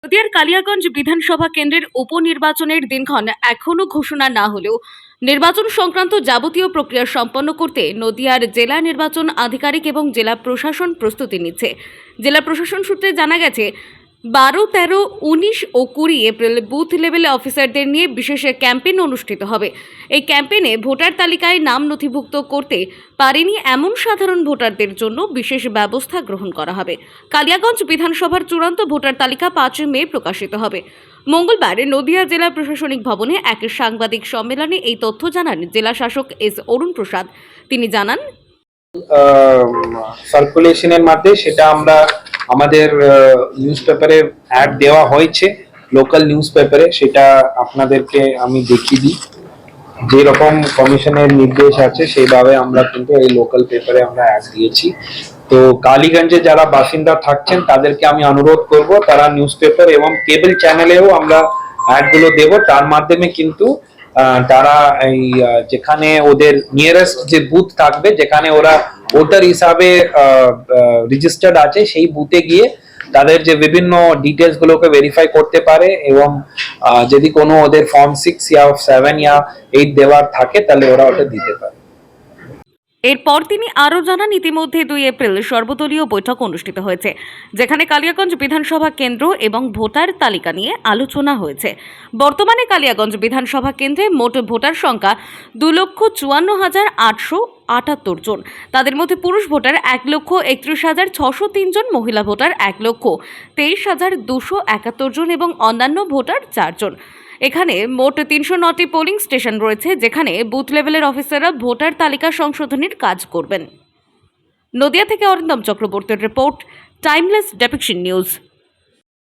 নদিয়ার কালিয়াগঞ্জ বিধানসভা কেন্দ্রের উপনির্বাচনের দিনক্ষণ এখনও ঘোষণা না হলেও নির্বাচন সংক্রান্ত যাবতীয় প্রক্রিয়া সম্পন্ন করতে নদিয়ার জেলা নির্বাচন আধিকারিক এবং জেলা প্রশাসন প্রস্তুতি নিচ্ছে। জেলা প্রশাসন সূত্রে জানা গেছে 12, 13, 19 ও 20 এপ্রিল বুথ লেভেল অফিসারদের নিয়ে বিশেষ ক্যাম্পেইন অনুষ্ঠিত হবে। এই ক্যাম্পেইনে ভোটার তালিকায় নাম নথিভুক্ত করতে পারেনি এমন সাধারণ ভোটারদের জন্য বিশেষ ব্যবস্থা গ্রহণ করা হবে। কালিয়াগঞ্জ বিধানসভার চূড়ান্ত ভোটার তালিকা 5 মে প্রকাশিত হবে। মঙ্গলবার নদিয়া জেলা প্রশাসনিক ভবনে এক সাংবাদিক সম্মেলনে এই তথ্য জানান জেলা শাসক এস অরুণ প্রসাদ। তিনি জানান, সার্কুলেশনের মাধ্যমে সেটা আমরা আমাদের নিউজ পেপারে অ্যাড দেওয়া হয়েছে, লোকাল নিউজ পেপারে। সেটা আপনাদেরকে আমি দেখিয়ে দিই। যেরকম কমিশনের নির্দেশ আছে সেইভাবে আমরা কিন্তু এই লোকাল পেপারে আমরা অ্যাড দিয়েছি। তো কালীগঞ্জে যারা বাসিন্দা থাকছেন তাদেরকে আমি অনুরোধ করব, তারা নিউজ পেপার এবং কেবল চ্যানেলেও আমরা অ্যাডগুলো দেব। তার মাধ্যমে কিন্তু তারা এই যেখানে ওদের নিয়ারেস্ট যে বুথ থাকবে, যেখানে ওরা ভোটার হিসাবে রেজিস্টার্ড আছে, সেই বুথে গিয়ে তাদের যে বিভিন্ন ডিটেলস গুলোকে ভেরিফাই করতে পারে এবং যদি কোনো ওদের ফর্ম 6 ইয়া 7 ইয়া 8 দেওয়ার থাকে তাহলে ওরা ওটা দিতে পারে। এরপর তিনি আরও জানান, ইতিমধ্যে 2 এপ্রিল সর্বদলীয় বৈঠক অনুষ্ঠিত হয়েছে, যেখানে কালিয়াগঞ্জ বিধানসভা কেন্দ্র এবং ভোটার তালিকা নিয়ে আলোচনা হয়েছে। বর্তমানে কালিয়াগঞ্জ বিধানসভা কেন্দ্রে মোট ভোটার সংখ্যা 2,54,878 জন। তাদের মধ্যে পুরুষ ভোটার 1,31,603 জন, মহিলা ভোটার 1,23,271 জন এবং অন্যান্য ভোটার 4 জন। এখানে মোট 309টি পোলিং স্টেশন রয়েছে, যেখানে বুথ লেভেলের অফিসাররা ভোটার তালিকা সংশোধনের কাজ করবেন। নদিয়া থেকে অরিন্দম চক্রবর্তীর রিপোর্ট, টাইমলেস ডেপিকশন নিউজ।